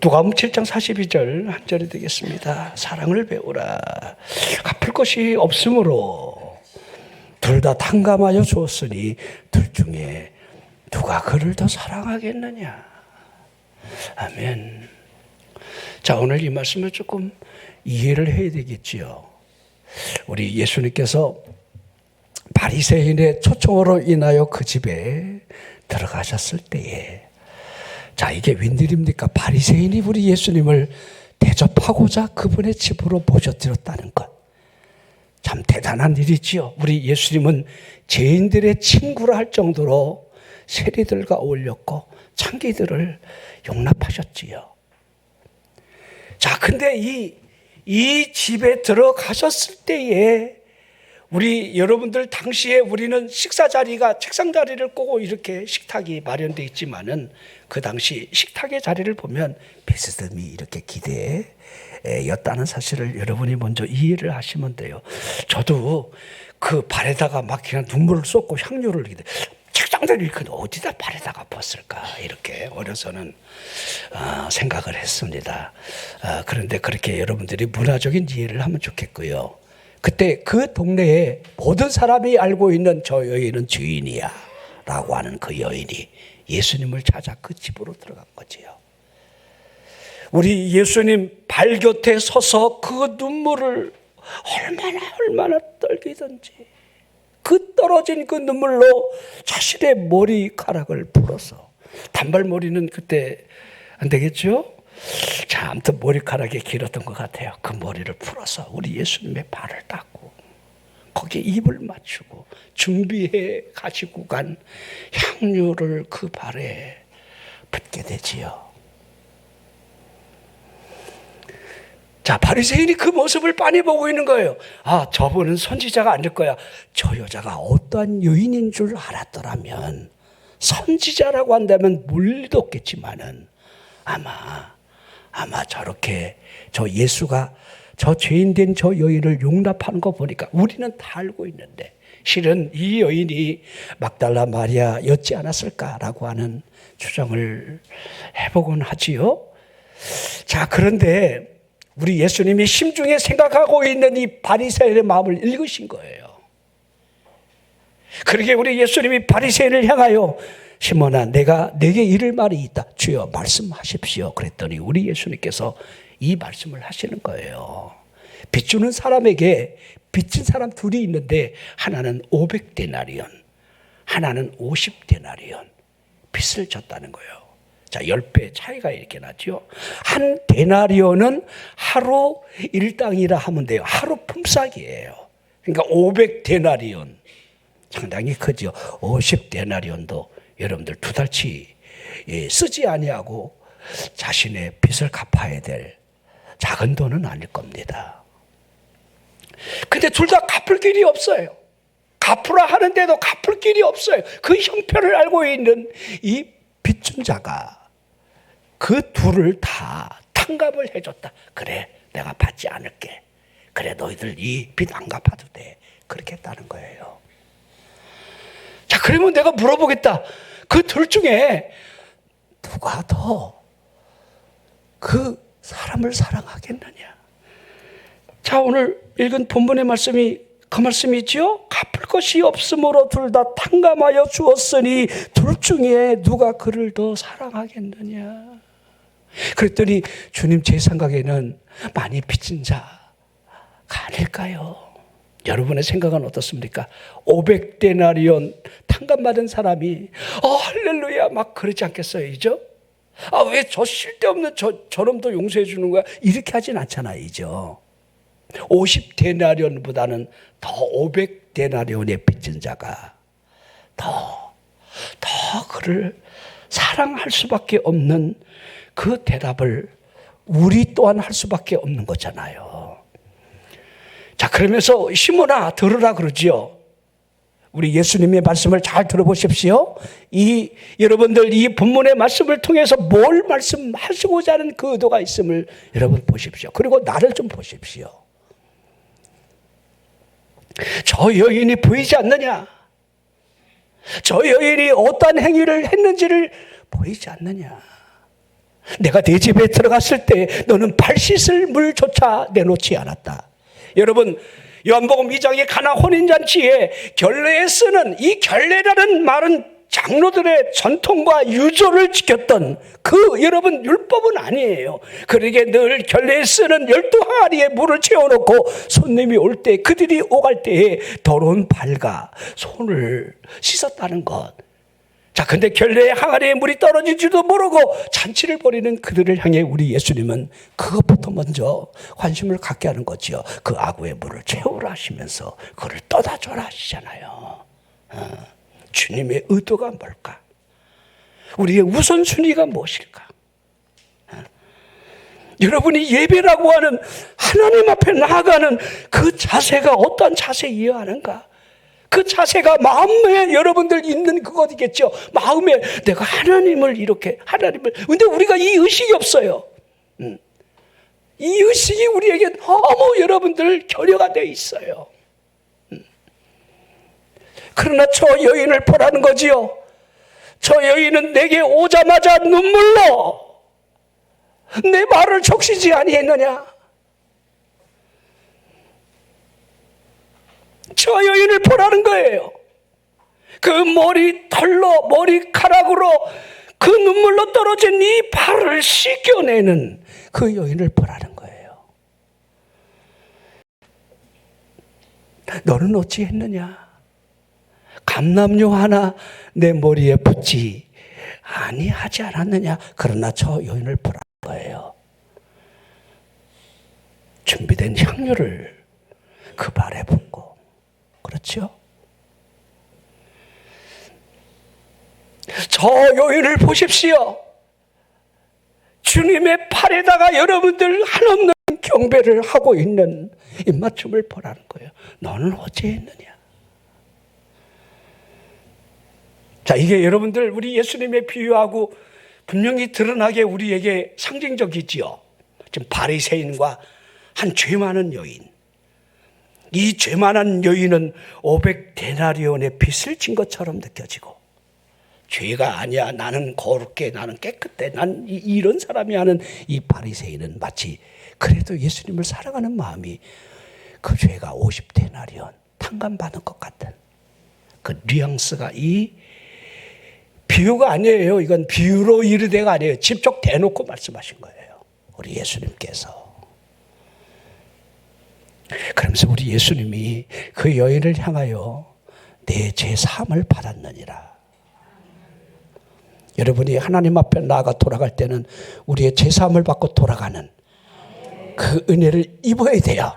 누가복음 7장 42절 한 절이 되겠습니다. 사랑을 배우라. 갚을 것이 없으므로 둘 다 탕감하여 주었으니 둘 중에 누가 그를 더 사랑하겠느냐. 아멘. 자, 오늘 이 말씀을 조금 이해를 해야 되겠지요. 우리 예수님께서 바리새인의 초청으로 인하여 그 집에 들어가셨을 때에, 자, 이게 웬일입니까? 바리새인이 우리 예수님을 대접하고자 그분의 집으로 모셔드렸다는 것. 참 대단한 일이지요. 우리 예수님은 죄인들의 친구라 할 정도로 세리들과 어울렸고 창기들을 용납하셨지요. 자, 근데 이 집에 들어가셨을 때에 우리 여러분들 당시에 우리는 식사 자리가 책상 자리를 꼬고 이렇게 식탁이 마련되어 있지만은 그 당시 식탁의 자리를 보면 비스듬히 이렇게 기대였다는 사실을 여러분이 먼저 이해를 하시면 돼요. 저도 그 발에다가 막 그냥 눈물을 쏟고 향유를 이렇게 책상들을 이렇게 어디다 발에다가 벗을까 이렇게 어려서는 생각을 했습니다. 그런데 그렇게 여러분들이 문화적인 이해를 하면 좋겠고요. 그때 그 동네에 모든 사람이 알고 있는 저 여인은 주인이야 라고 하는 그 여인이 예수님을 찾아 그 집으로 들어간 거지요. 우리 예수님 발 곁에 서서 그 눈물을 얼마나 떨기던지 그 떨어진 그 눈물로 자신의 머리카락을 풀어서, 단발머리는 그때 안 되겠죠? 자, 아무튼 머리카락이 길었던 것 같아요. 그 머리를 풀어서 우리 예수님의 발을 닦고 거기에 입을 맞추고 준비해 가지고 간 향유를 그 발에 붓게 되지요. 자, 바리새인이 그 모습을 빤히 보고 있는 거예요. 아, 저분은 선지자가 아닐 거야. 저 여자가 어떠한 여인인 줄 알았더라면 선지자라고 한다면 물리뒀겠지만은 아마 저렇게 저 예수가 저 죄인된 저 여인을 용납하는 거 보니까 우리는 다 알고 있는데 실은 이 여인이 막달라 마리아였지 않았을까라고 하는 추정을 해보곤 하지요. 자, 그런데 우리 예수님이 심중에 생각하고 있는 이 바리새인의 마음을 읽으신 거예요. 그러게 우리 예수님이 바리새인을 향하여 시몬아, 내가 내게 이를 말이 있다. 주여 말씀하십시오. 그랬더니 우리 예수님께서 이 말씀을 하시는 거예요. 빚주는 사람에게 빚진 사람 둘이 있는데 하나는 500데나리온, 하나는 50데나리온 빚을 졌다는 거예요. 자, 10배 차이가 이렇게 나죠. 한 데나리온은 하루 일당이라 하면 돼요. 하루 품삯이에요. 그러니까 500데나리온 상당히 크죠. 50데나리온도 여러분들 2달치 쓰지 아니하고 자신의 빚을 갚아야 될 작은 돈은 아닐 겁니다. 근데 둘 다 갚을 길이 없어요. 갚으라 하는데도 갚을 길이 없어요. 그 형편을 알고 있는 이 빚준 자가 그 둘을 다 탕감을 해줬다. 그래, 내가 받지 않을게. 그래, 너희들 이 빚 안 갚아도 돼. 그렇게 했다는 거예요. 자, 그러면 내가 물어보겠다. 그 둘 중에 누가 더 그 사람을 사랑하겠느냐? 자, 오늘 읽은 본문의 말씀이 그 말씀이지요. 갚을 것이 없으므로 둘 다 탕감하여 주었으니 둘 중에 누가 그를 더 사랑하겠느냐? 그랬더니 주님 제 생각에는 많이 빚진 자가 아닐까요? 여러분의 생각은 어떻습니까? 500데나리온 탕감받은 사람이 할렐루야 막 그러지 않겠어요, 이죠? 왜 저 쓸데없는 저놈도 용서해 주는 거야? 이렇게 하진 않잖아요, 이죠? 50데나리온보다는 더 500데나리온의 빚진 자가 더 그를 사랑할 수밖에 없는 그 대답을 우리 또한 할 수밖에 없는 거잖아요. 자, 그러면서 시몬아 들으라 그러지요. 우리 예수님의 말씀을 잘 들어보십시오. 여러분들 이 본문의 말씀을 통해서 뭘 말씀하시고자 하는 그 의도가 있음을 여러분 보십시오. 그리고 나를 좀 보십시오. 저 여인이 보이지 않느냐? 저 여인이 어떠한 행위를 했는지를 보이지 않느냐? 내가 네 집에 들어갔을 때 너는 발 씻을 물조차 내놓지 않았다. 여러분, 요한복음 2장의 가나 혼인잔치에 결례에 쓰는 이 결례라는 말은 장로들의 전통과 유조를 지켰던 그 여러분 율법은 아니에요. 그러게 늘 결례에 쓰는 12항아리에 물을 채워놓고 손님이 올 때 그들이 오갈 때에 더러운 발과 손을 씻었다는 것. 자, 근데 결례의 항아리에 물이 떨어지지도 모르고 잔치를 벌이는 그들을 향해 우리 예수님은 그것부터 먼저 관심을 갖게 하는 거지요. 그 아구의 물을 채우라 하시면서 그를 떠다 줘라 하시잖아요. 주님의 의도가 뭘까? 우리의 우선순위가 무엇일까? 여러분이 예배라고 하는 하나님 앞에 나아가는 그 자세가 어떤 자세이어야 하는가? 그 자세가 마음에 여러분들 있는 그것이겠죠. 마음에 내가 하나님을 근데 우리가 이 의식이 없어요. 이 의식이 우리에게 너무 여러분들 결여가 되어 있어요. 그러나 저 여인을 보라는 거지요. 저 여인은 내게 오자마자 눈물로 내 말을 적시지 아니했느냐. 저 여인을 보라는 거예요. 그 머리털로 머리카락으로 그 눈물로 떨어진 이 발을 씻겨내는 그 여인을 보라는 거예요. 너는 어찌했느냐? 감람료 하나 내 머리에 붓지 아니하지 않았느냐? 그러나 저 여인을 보라는 거예요. 준비된 향료를 그 발에 붓고, 그렇죠? 저 여인을 보십시오. 주님의 팔에다가 여러분들 한없는 경배를 하고 있는 입맞춤을 보라는 거예요. 너는 어찌했느냐? 자, 이게 여러분들 우리 예수님의 비유하고 분명히 드러나게 우리에게 상징적이지요. 지금 바리새인과 한 죄 많은 여인. 이 죄 많은 여인은 500데나리온의 빚을 진 것처럼 느껴지고, 죄가 아니야, 나는 거룩해, 나는 깨끗해, 난 이런 사람이 하는 이 바리새인은 마치 그래도 예수님을 사랑하는 마음이 그 죄가 50데나리온 탕감받은 것 같은 그 뉘앙스가 이 비유가 아니에요. 이건 비유로 이르되가 아니에요. 직접 대놓고 말씀하신 거예요. 우리 예수님께서. 그러면서 우리 예수님이 그 여인을 향하여 내 죄 사함을 받았느니라. 여러분이 하나님 앞에 나아가 돌아갈 때는 우리의 죄 사함을 받고 돌아가는 그 은혜를 입어야 돼요.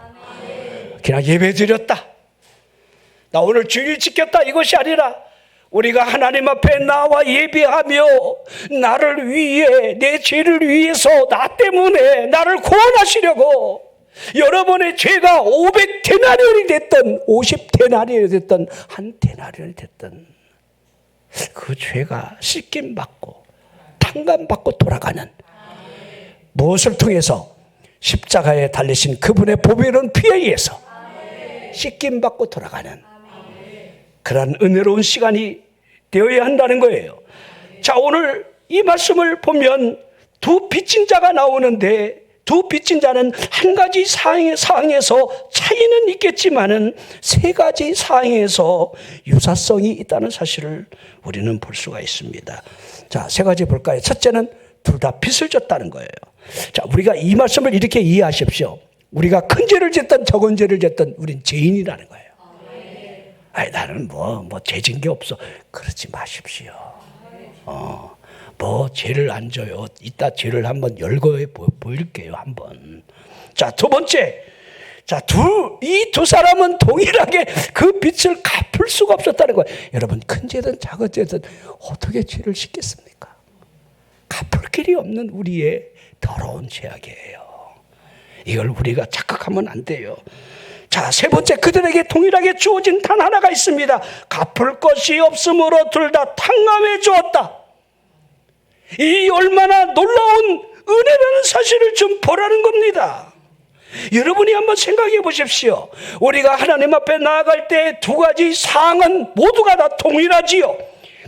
그냥 예배 드렸다, 나 오늘 주일 지켰다, 이것이 아니라 우리가 하나님 앞에 나와 예배하며 나를 위해, 내 죄를 위해서 나 때문에 나를 구원하시려고 여러분의 죄가 500데나리온이 됐든 50데나리온이 됐든 1데나리온이 됐든 그 죄가 씻김받고 탕감받고 돌아가는, 무엇을 통해서? 십자가에 달리신 그분의 보배로운 피에 의해서 씻김받고 돌아가는 그런 은혜로운 시간이 되어야 한다는 거예요. 자, 오늘 이 말씀을 보면 두 빚진 자가 나오는데, 두 빚진 자는 한 가지 사항에서 차이는 있겠지만은 세 가지 사항에서 유사성이 있다는 사실을 우리는 볼 수가 있습니다. 자, 세 가지 볼까요? 첫째는 둘 다 빚을 졌다는 거예요. 자, 우리가 이 말씀을 이렇게 이해하십시오. 우리가 큰 죄를 짓든 적은 죄를 짓든 우린 죄인이라는 거예요. 아니, 나는 죄진 게 없어. 그러지 마십시오. 죄를 안 져요. 이따 죄를 한번 열거해 보일게요, 한번. 자, 두 번째. 자, 이 두 사람은 동일하게 그 빚을 갚을 수가 없었다는 거예요. 여러분, 큰 죄든 작은 죄든 어떻게 죄를 짓겠습니까? 갚을 길이 없는 우리의 더러운 죄악이에요. 이걸 우리가 착각하면 안 돼요. 자, 세 번째, 그들에게 동일하게 주어진 단 하나가 있습니다. 갚을 것이 없으므로 둘 다 탕감해 주었다. 이 얼마나 놀라운 은혜라는 사실을 좀 보라는 겁니다. 여러분이 한번 생각해 보십시오. 우리가 하나님 앞에 나아갈 때 두 가지 사항은 모두가 다 동일하지요.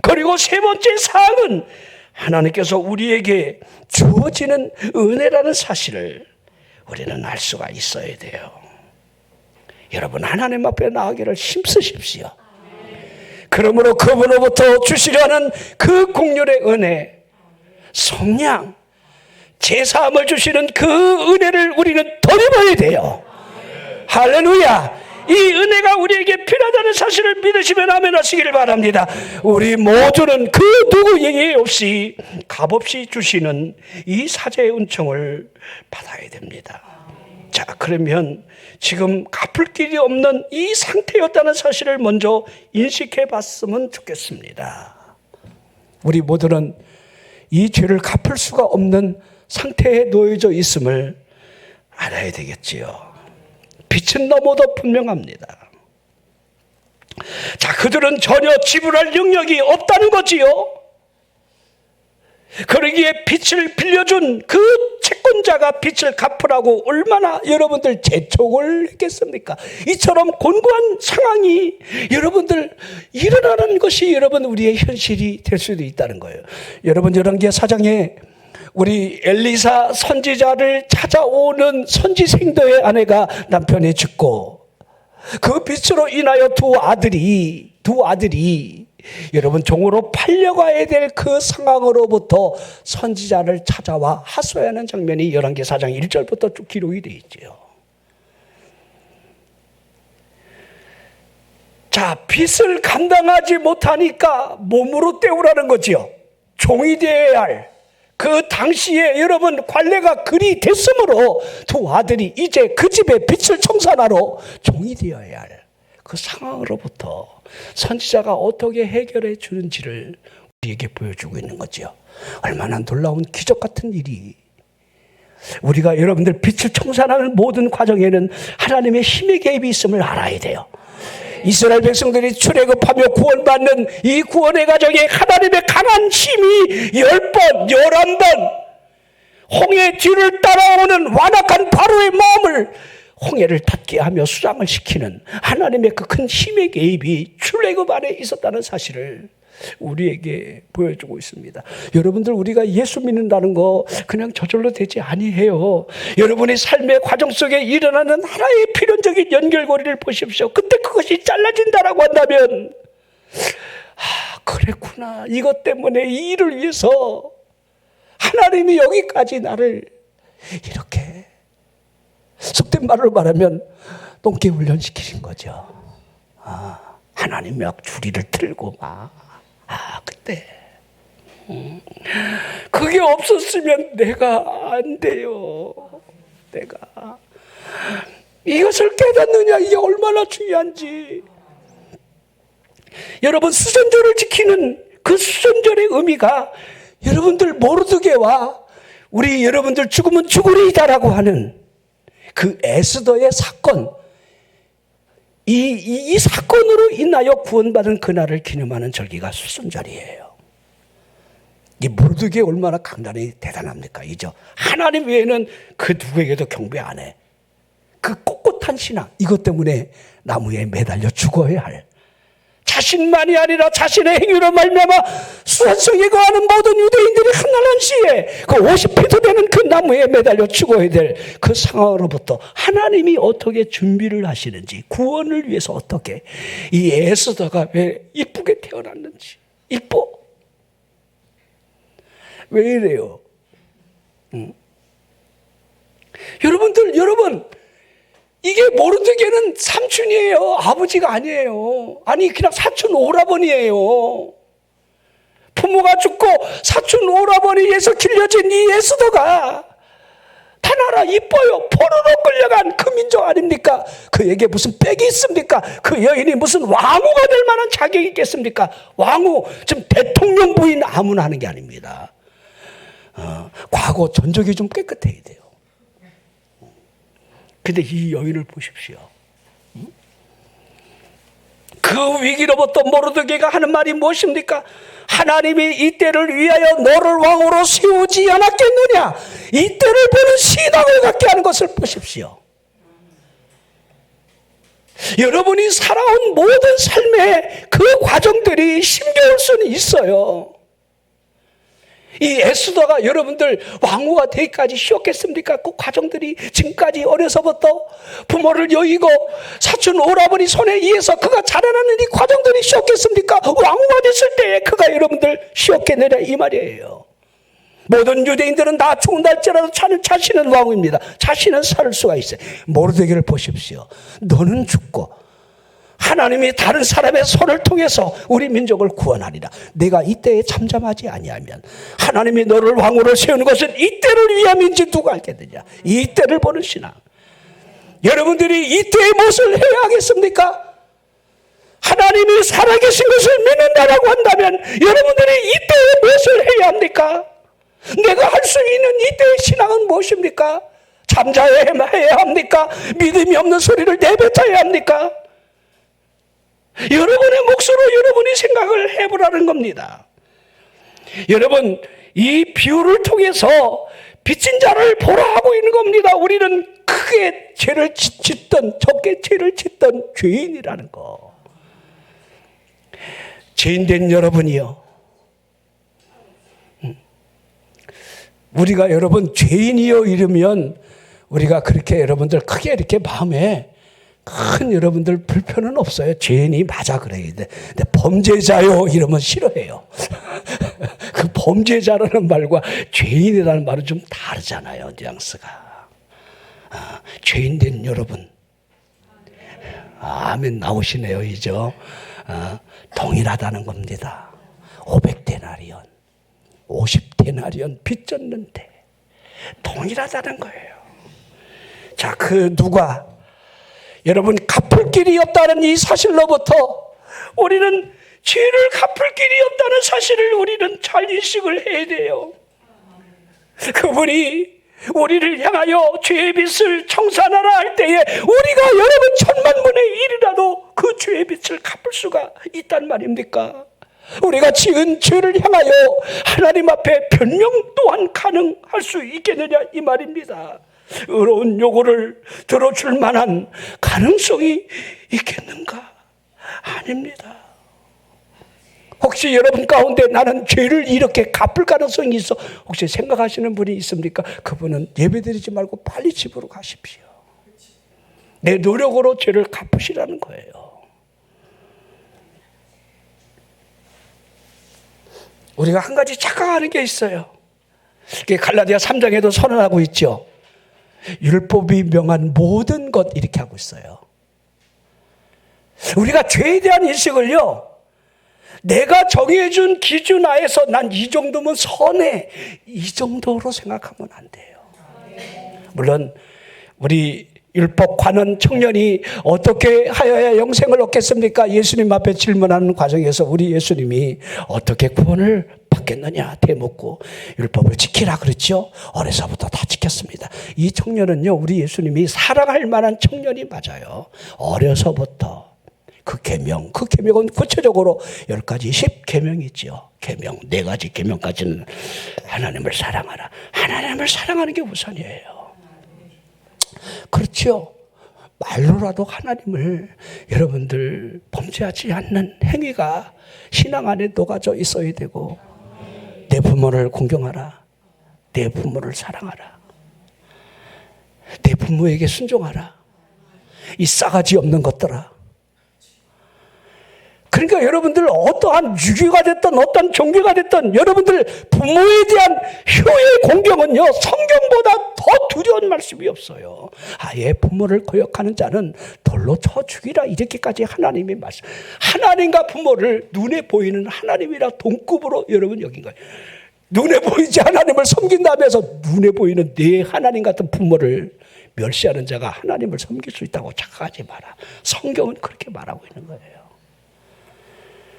그리고 세 번째 사항은 하나님께서 우리에게 주어지는 은혜라는 사실을 우리는 알 수가 있어야 돼요. 여러분, 하나님 앞에 나아가기를 힘쓰십시오. 그러므로 그분으로부터 주시려는 그 공률의 은혜, 성량, 제사함을 주시는 그 은혜를 우리는 더 입어야 돼요. 할렐루야. 이 은혜가 우리에게 필요하다는 사실을 믿으시면 아멘 하시기를 바랍니다. 우리 모두는 그 누구 예외 없이 값없이 주시는 이 사제의 은총을 받아야 됩니다. 자, 그러면 지금 갚을 길이 없는 이 상태였다는 사실을 먼저 인식해 봤으면 좋겠습니다. 우리 모두는 이 죄를 갚을 수가 없는 상태에 놓여져 있음을 알아야 되겠지요. 빛은 너무도 분명합니다. 자, 그들은 전혀 지불할 능력이 없다는 거지요. 그러기에 빛을 빌려준 그 채권자가 빛을 갚으라고 얼마나 여러분들 재촉을 했겠습니까? 이처럼 곤고한 상황이 여러분들 일어나는 것이 여러분 우리의 현실이 될 수도 있다는 거예요. 여러분, 열왕기하 4장에 우리 엘리사 선지자를 찾아오는 선지생도의 아내가 남편이 죽고 그 빛으로 인하여 두 아들이 여러분 종으로 팔려가야 될 그 상황으로부터 선지자를 찾아와 하소연하는 장면이 열왕기 4장 1절부터 쭉 기록이 되어 있죠. 자, 빛을 감당하지 못하니까 몸으로 때우라는 거지요. 종이 되어야 할 그 당시에 여러분 관례가 그리 됐으므로 두 아들이 이제 그 집에 빛을 청산하러 종이 되어야 할 그 상황으로부터 선지자가 어떻게 해결해 주는지를 우리에게 보여주고 있는 거죠. 얼마나 놀라운 기적 같은 일이. 우리가 여러분들 빛을 청산하는 모든 과정에는 하나님의 힘의 개입이 있음을 알아야 돼요. 이스라엘 백성들이 출애굽하며 구원받는 이 구원의 과정에 하나님의 강한 힘이 10번, 11번 홍해 뒤를 따라오는 완악한 바로의 마음을 홍해를 닫게 하며 수장을 시키는 하나님의 그 큰 힘의 개입이 출애굽 안에 있었다는 사실을 우리에게 보여주고 있습니다. 여러분들, 우리가 예수 믿는다는 거 그냥 저절로 되지 아니해요. 여러분의 삶의 과정 속에 일어나는 하나의 필연적인 연결고리를 보십시오. 그때 그것이 잘라진다라고 한다면 그랬구나. 이것 때문에 이 일을 위해서 하나님이 여기까지 나를 이렇게 속된 말로 말하면 똥개 훈련시키신 거죠. 하나님 막 주리를 틀고 그때 그게 없었으면 내가 안 돼요. 내가 이것을 깨닫느냐, 이게 얼마나 중요한지. 여러분, 수전절을 지키는 그 수전절의 의미가 여러분들 모르드게와 우리 여러분들 죽으면 죽으리이다라고 하는 그 에스더의 사건, 이 사건으로 인하여 구원받은 그날을 기념하는 절기가 수순절이에요. 이 모르드게 얼마나 강단이 대단합니까? 이죠. 하나님 외에는 그 누구에게도 경배 안 해. 그 꼿꼿한 신앙, 이것 때문에 나무에 매달려 죽어야 할, 자신만이 아니라 자신의 행위로 말미암아 수산성에 거하는 모든 유대인들이 한날 한시에 그 50피트 되는 그 나무에 매달려 죽어야 될 그 상황으로부터 하나님이 어떻게 준비를 하시는지, 구원을 위해서 어떻게, 이 에스더가 왜 이쁘게 태어났는지. 이뻐? 왜 이래요? 여러분, 이게 모르드게는 삼촌이에요. 아버지가 아니에요. 아니, 그냥 사촌 오라버니예요. 부모가 죽고 사촌 오라버니에서 길려진 이 에스더가 단 하나 이뻐요. 포로로 끌려간 그 민족 아닙니까? 그에게 무슨 빽이 있습니까? 그 여인이 무슨 왕후가 될 만한 자격이 있겠습니까? 왕후, 지금 대통령 부인 아무나 하는 게 아닙니다. 과거 전적이 좀 깨끗해야 돼요. 근데 이 여인을 보십시오. 그 위기로부터 모르드게가 하는 말이 무엇입니까? 하나님이 이 때를 위하여 너를 왕으로 세우지 않았겠느냐? 이 때를 보는 신앙을 갖게 하는 것을 보십시오. 여러분이 살아온 모든 삶의 그 과정들이 힘겨울 수는 있어요. 이 에스더가 여러분들 왕후가 되기까지 쉬웠겠습니까? 그 과정들이 지금까지 어려서부터 부모를 여의고 사촌 오라버니 손에 의해서 그가 자라나는 이 과정들이 쉬웠겠습니까? 왕후가 됐을 때에 그가 여러분들 쉬웠겠느냐 이 말이에요. 모든 유대인들은 다 죽는달지라도 자신은 왕후입니다. 자신은 살 수가 있어요. 모르드게를 보십시오. 너는 죽고 하나님이 다른 사람의 손을 통해서 우리 민족을 구원하리라. 내가 이때에 잠잠하지 아니하면 하나님이 너를 왕으로 세우는 것은 이때를 위함인지 누가 알겠느냐. 이때를 보는 신앙. 여러분들이 이때에 무엇을 해야 하겠습니까? 하나님이 살아계신 것을 믿는다라고 한다면 여러분들이 이때에 무엇을 해야 합니까? 내가 할 수 있는 이때의 신앙은 무엇입니까? 잠자야 해야 합니까? 믿음이 없는 소리를 내뱉어야 합니까? 여러분의 몫으로 여러분이 생각을 해보라는 겁니다. 여러분, 이 비유를 통해서 빚진 자를 보라 하고 있는 겁니다. 우리는 크게 죄를 짓던, 적게 죄를 짓던 죄인이라는 거. 죄인된 여러분이요, 우리가 여러분 죄인이요 이러면 우리가 그렇게 여러분들 크게 이렇게 마음에 큰 여러분들 불편은 없어요. 죄인이 맞아 그래야 돼. 근데 범죄자요 이러면 싫어해요. 그 범죄자라는 말과 죄인이라는 말은 좀 다르잖아요. 뉘앙스가. 죄인된 여러분. 아멘 나오시네요. 이죠. 동일하다는 겁니다. 500데나리온 50데나리온 빚졌는데 동일하다는 거예요. 자, 그 누가 여러분 갚을 길이 없다는 이 사실로부터 우리는 죄를 갚을 길이 없다는 사실을 우리는 잘 인식을 해야 돼요. 그분이 우리를 향하여 죄의 빚을 청산하라 할 때에 우리가 여러분 10,000,000분의 1이라도 그 죄의 빚을 갚을 수가 있단 말입니까? 우리가 지은 죄를 향하여 하나님 앞에 변명 또한 가능할 수 있겠느냐 이 말입니다. 의로운 요구를 들어줄 만한 가능성이 있겠는가? 아닙니다. 혹시 여러분 가운데 나는 죄를 이렇게 갚을 가능성이 있어 혹시 생각하시는 분이 있습니까? 그분은 예배드리지 말고 빨리 집으로 가십시오. 내 노력으로 죄를 갚으시라는 거예요. 우리가 한 가지 착각하는 게 있어요. 갈라디아 3장에도 선언하고 있죠. 율법이 명한 모든 것 이렇게 하고 있어요. 우리가 죄에 대한 인식을요, 내가 정해준 기준 하에서 난 이 정도면 선해 이 정도로 생각하면 안 돼요. 물론 우리 율법관원 청년이 어떻게 하여야 영생을 얻겠습니까? 예수님 앞에 질문하는 과정에서 우리 예수님이 어떻게 구원을 받겠느냐 대묻고 율법을 지키라 그랬죠. 어려서부터 다 지켰습니다. 이 청년은요, 우리 예수님이 사랑할 만한 청년이 맞아요. 어려서부터 그 계명은 구체적으로 10가지 10계명이죠. 계명 4가지 계명까지는 하나님을 사랑하라. 하나님을 사랑하는 게 우선이에요. 그렇죠. 말로라도 하나님을 여러분들 범죄하지 않는 행위가 신앙 안에 녹아져 있어야 되고, 내 부모를 공경하라. 내 부모를 사랑하라. 내 부모에게 순종하라. 이 싸가지 없는 것들아. 그러니까 여러분들 어떠한 유교가 됐든 어떤 종교가 됐든 여러분들 부모에 대한 효의 공경은요, 성경보다 더 두려운 말씀이 없어요. 아예 부모를 거역하는 자는 돌로 쳐 죽이라, 이렇게까지 하나님이 말씀. 하나님과 부모를 눈에 보이는 하나님이라 동급으로 여러분 여긴 거예요. 눈에 보이지 하나님을 섬긴다면서 눈에 보이는 내 하나님 같은 부모를 멸시하는 자가 하나님을 섬길 수 있다고 착각하지 마라. 성경은 그렇게 말하고 있는 거예요.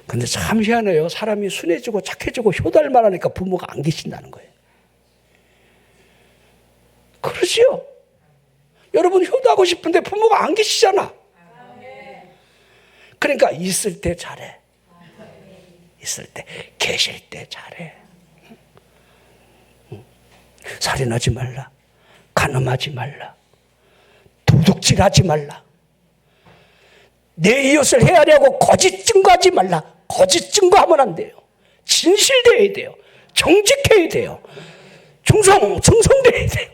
근데 참 희한해요. 사람이 순해지고 착해지고 효달만 하니까 부모가 안 계신다는 거예요. 그러지요. 여러분 효도하고 싶은데 부모가 안 계시잖아. 그러니까 있을 때 잘해. 있을 때, 계실 때 잘해. 살인하지 말라. 간음하지 말라. 도둑질하지 말라. 내 이웃을 헤아려고 거짓 증거하지 말라. 거짓 증거하면 안 돼요. 진실되어야 돼요. 정직해야 돼요. 정성돼야 돼요.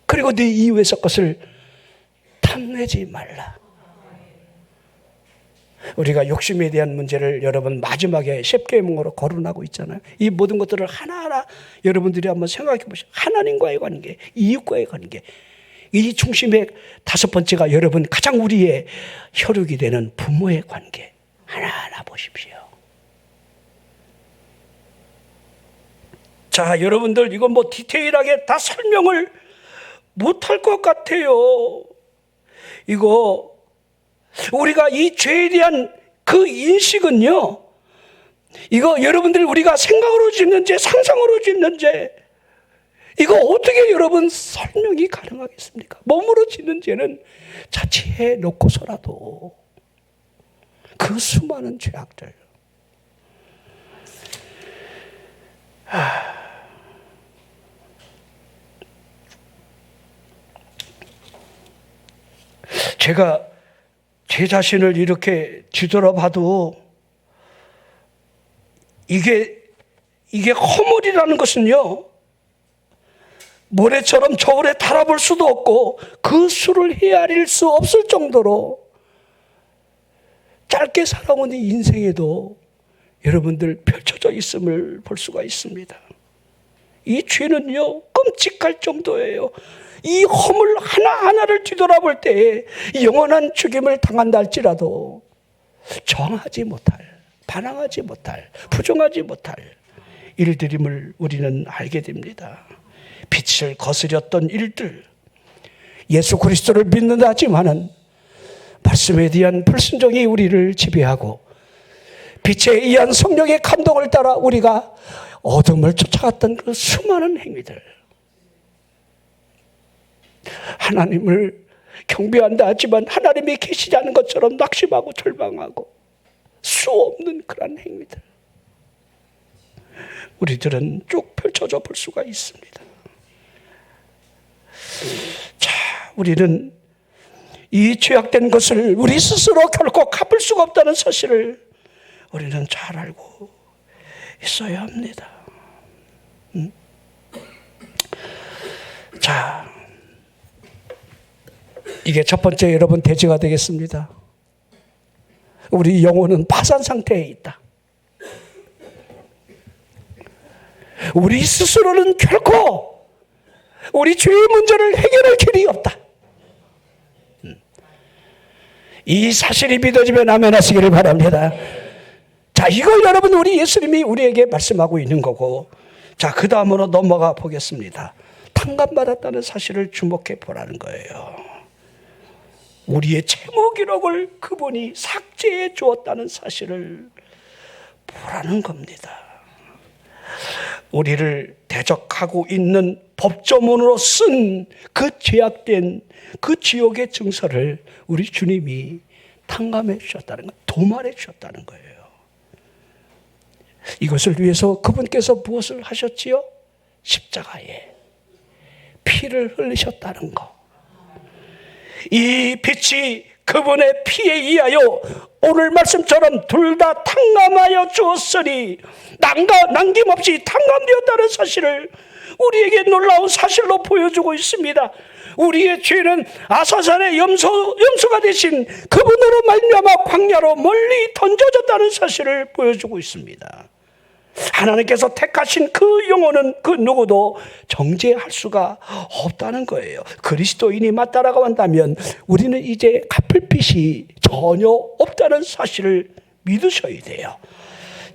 그리고 네 이웃의 것을 탐내지 말라. 우리가 욕심에 대한 문제를 여러분 마지막에 십계명으로 거론하고 있잖아요. 이 모든 것들을 하나하나 여러분들이 한번 생각해 보시죠. 하나님과의 관계, 이웃과의 관계. 이 중심의 다섯 번째가 여러분 가장 우리의 혈육이 되는 부모의 관계. 하나하나 보십시오. 자, 여러분들 이건 뭐 디테일하게 다 설명을 못할 것 같아요. 이거 우리가 이 죄에 대한 그 인식은요, 이거 여러분들 우리가 생각으로 짓는지 상상으로 짓는지 이거 어떻게 여러분 설명이 가능하겠습니까? 몸으로 짓는 죄는 자취해 놓고서라도 그 수많은 죄악들. 제가 제 자신을 이렇게 뒤돌아봐도 이게 허물이라는 것은요, 모래처럼 저울에 달아볼 수도 없고 그 수를 헤아릴 수 없을 정도로 짧게 살아온 이 인생에도 여러분들 펼쳐져 있음을 볼 수가 있습니다. 이 죄는요, 끔찍할 정도예요. 이 허물 하나하나를 뒤돌아볼 때에 영원한 죽임을 당한다 할지라도 정하지 못할, 반항하지 못할, 부정하지 못할 일들임을 우리는 알게 됩니다. 빛을 거스렸던 일들, 예수 그리스도를 믿는다 하지만은 말씀에 대한 불순종이 우리를 지배하고 빛에 의한 성령의 감동을 따라 우리가 어둠을 쫓아갔던 그 수많은 행위들, 하나님을 경배한다 하지만 하나님이 계시지 않은 것처럼 낙심하고 절망하고 수 없는 그런 행위들, 우리들은 쭉 펼쳐져 볼 수가 있습니다. 자, 우리는 이 죄악된 것을 우리 스스로 결코 갚을 수가 없다는 사실을 우리는 잘 알고 있어야 합니다. 자, 이게 첫 번째 여러분 대지가 되겠습니다. 우리 영혼은 파산 상태에 있다. 우리 스스로는 결코 우리 죄의 문제를 해결할 길이 없다. 이 사실이 믿어지면 아멘 하시기를 바랍니다. 자, 이걸 여러분 우리 예수님이 우리에게 말씀하고 있는 거고, 자, 그 다음으로 넘어가 보겠습니다. 탕감받았다는 사실을 주목해 보라는 거예요. 우리의 채무 기록을 그분이 삭제해 주었다는 사실을 보라는 겁니다. 우리를 대적하고 있는 법조문으로 쓴 그 죄악된 그 지옥의 증서를 우리 주님이 탕감해 주셨다는 것, 도말해 주셨다는 거예요. 이것을 위해서 그분께서 무엇을 하셨지요? 십자가에 피를 흘리셨다는 것. 이 빛이 그분의 피에 의하여 오늘 말씀처럼 둘 다 탕감하여 주었으니 남김없이 탕감되었다는 사실을 우리에게 놀라운 사실로 보여주고 있습니다. 우리의 죄는 아사산의 염소가 되신 그분으로 말미암아 광야로 멀리 던져졌다는 사실을 보여주고 있습니다. 하나님께서 택하신 그 영혼은 그 누구도 정죄할 수가 없다는 거예요. 그리스도인이 맞다라고 한다면 우리는 이제 갚을 빚이 전혀 없다는 사실을 믿으셔야 돼요.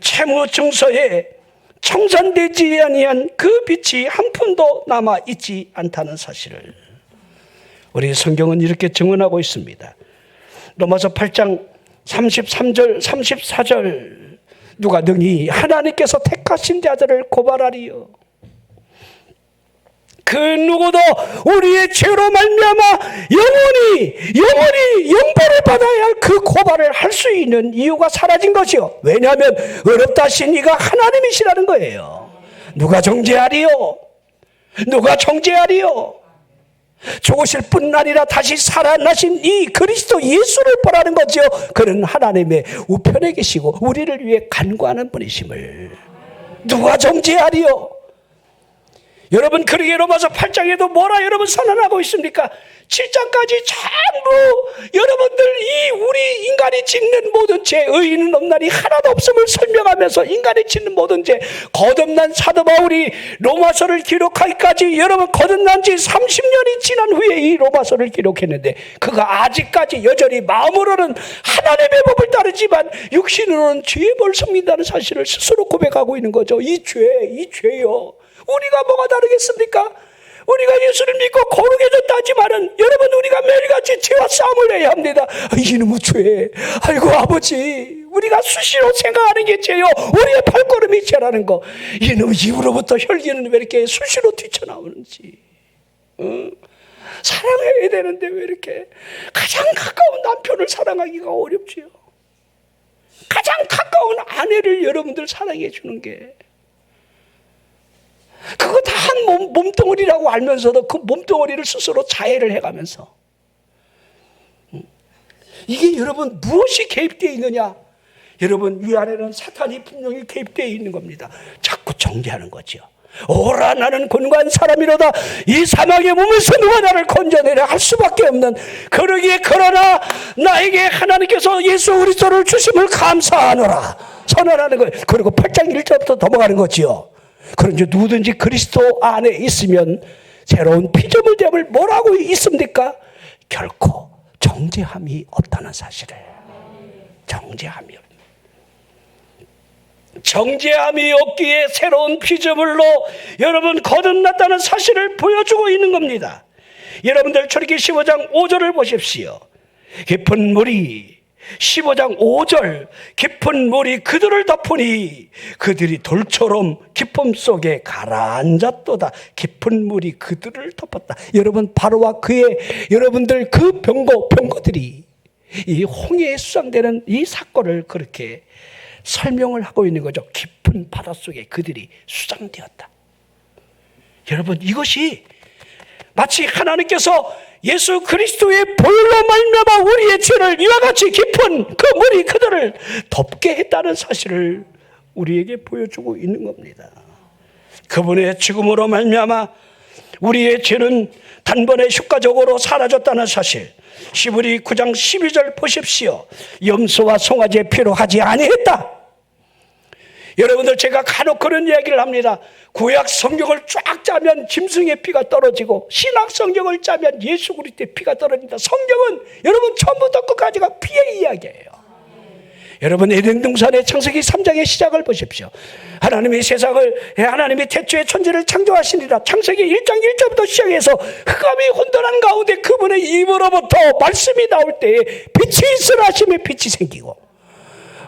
채무 증서에 청산되지 아니한 그 빛이 한 푼도 남아 있지 않다는 사실을 우리 성경은 이렇게 증언하고 있습니다. 로마서 8장 33절 34절 누가 능히 하나님께서 택하신 자들을 고발하리요. 그 누구도 우리의 죄로 말미암아 영원히 형벌을 받아야 할 그 고발을 할 수 있는 이유가 사라진 것이요. 왜냐하면 어렵다 하신 이가 하나님이시라는 거예요. 누가 정죄하리요? 누가 정죄하리요? 죽으실 뿐 아니라 다시 살아나신 이 그리스도 예수를 보라는 거죠. 그는 하나님의 우편에 계시고 우리를 위해 간구하는 분이심을 누가 정죄하리요? 여러분, 그러기에 로마서 8장에도 뭐라 여러분 선언하고 있습니까? 7장까지 전부 여러분들 이 우리 인간이 짓는 모든 죄, 의인은 없나니 하나도 없음을 설명하면서 인간이 짓는 모든 죄, 거듭난 사도 바울이 로마서를 기록하기까지 여러분 거듭난 지 30년이 지난 후에 이 로마서를 기록했는데 그가 아직까지 여전히 마음으로는 하나님의 법을 따르지만 육신으로는 죄에 벌습니다는 사실을 스스로 고백하고 있는 거죠. 이 죄요. 우리가 뭐가 다르겠습니까? 우리가 예수를 믿고 거룩해졌다 하지만은 여러분, 우리가 매일같이 죄와 싸움을 해야 합니다. 이놈의 죄, 아이고 아버지, 우리가 수시로 생각하는 게 죄요. 우리의 발걸음이 죄라는 거. 이놈의 입으로부터 혈기는 왜 이렇게 수시로 뛰쳐나오는지. 사랑해야 되는데 왜 이렇게 가장 가까운 남편을 사랑하기가 어렵지요. 가장 가까운 아내를 여러분들 사랑해 주는 게, 그거 다 한 몸뚱어리라고 알면서도 그 몸뚱어리를 스스로 자해를 해가면서, 이게 여러분 무엇이 개입되어 있느냐? 여러분, 이 안에는 사탄이 분명히 개입되어 있는 겁니다. 자꾸 정죄하는 거죠. 오라, 나는 곤고한 사람이로다. 이 사망의 몸에서 누가 나를 건져내려 할 수밖에 없는, 그러기에 그러나 나에게 하나님께서 예수 그리스도를 주심을 감사하노라 선언하는 거예요. 그리고 8장 1절부터 넘어가는 거지요. 그런지 누구든지 그리스도 안에 있으면 새로운 피조물 됨을 뭐라고 있습니까? 결코 정죄함이 없다는 사실을. 정죄함이 없기에 새로운 피조물로 여러분 거듭났다는 사실을 보여주고 있는 겁니다. 여러분들 출애굽기 15장 5절을 보십시오. 깊은 물이 15장 5절, 깊은 물이 그들을 덮으니 그들이 돌처럼 깊음 속에 가라앉았도다. 깊은 물이 그들을 덮었다. 여러분, 바로와 그의 여러분들 그 병거들이 이 홍해에 수상되는 이 사건을 그렇게 설명을 하고 있는 거죠. 깊은 바닷속에 그들이 수상되었다. 여러분, 이것이 마치 하나님께서 예수 그리스도의 보혈로 말미암아 우리의 죄를 이와 같이 깊은 그 물이 그들을 덮게 했다는 사실을 우리에게 보여주고 있는 겁니다. 그분의 죽음으로 말미암아 우리의 죄는 단번에 효과적으로 사라졌다는 사실. 시브리 9장 12절 보십시오. 염소와 송아지의 피로 하지 아니했다. 여러분들, 제가 간혹 그런 이야기를 합니다. 구약 성경을 쫙 짜면 짐승의 피가 떨어지고 신약 성경을 짜면 예수 그리스도의 피가 떨어진다. 성경은 여러분 처음부터 끝까지가 피의 이야기예요. 여러분, 에덴 동산의 창세기 3장의 시작을 보십시오. 하나님이 하나님이 태초에 천지를 창조하시니라. 창세기 1장 1절부터 시작해서 흑암이 혼돈한 가운데 그분의 입으로부터 말씀이 나올 때에 빛이 있으라 하시며 빛이 생기고,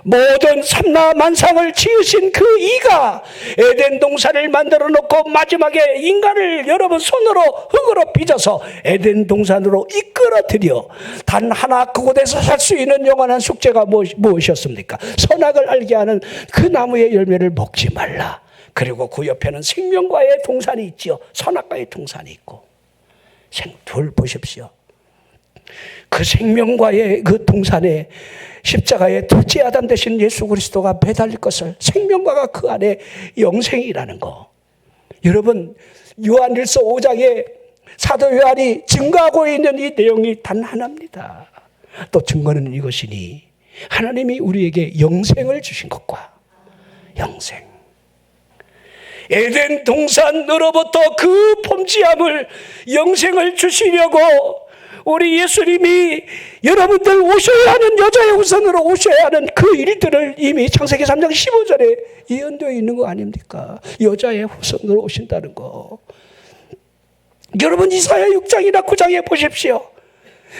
모든 삼라 만상을 지으신 그 이가 에덴 동산을 만들어 놓고 마지막에 인간을 여러분 손으로 흙으로 빚어서 에덴 동산으로 이끌어들여 단 하나 그곳에서 살 수 있는 영원한 숙제가 무엇이었습니까? 선악을 알게 하는 그 나무의 열매를 먹지 말라. 그리고 그 옆에는 생명과의 동산이 있지요. 선악과의 동산이 있고. 둘 보십시오. 그 생명과의 그 동산에 십자가의 둘째 아담 되신 예수 그리스도가 매달릴 것을, 생명과가 그 안에 영생이라는 거. 여러분, 요한일서 5장에 사도 요한이 증거하고 있는 이 내용이 단 하나입니다. 또 증거는 이것이니 하나님이 우리에게 영생을 주신 것과, 영생, 에덴 동산으로부터 그 범죄함을 영생을 주시려고 우리 예수님이 여러분들 오셔야 하는, 여자의 후손으로 오셔야 하는 그 일들을 이미 창세기 3장 15절에 예언되어 있는 거 아닙니까? 여자의 후손으로 오신다는 거. 여러분, 이사야 6장이나 9장에 보십시오.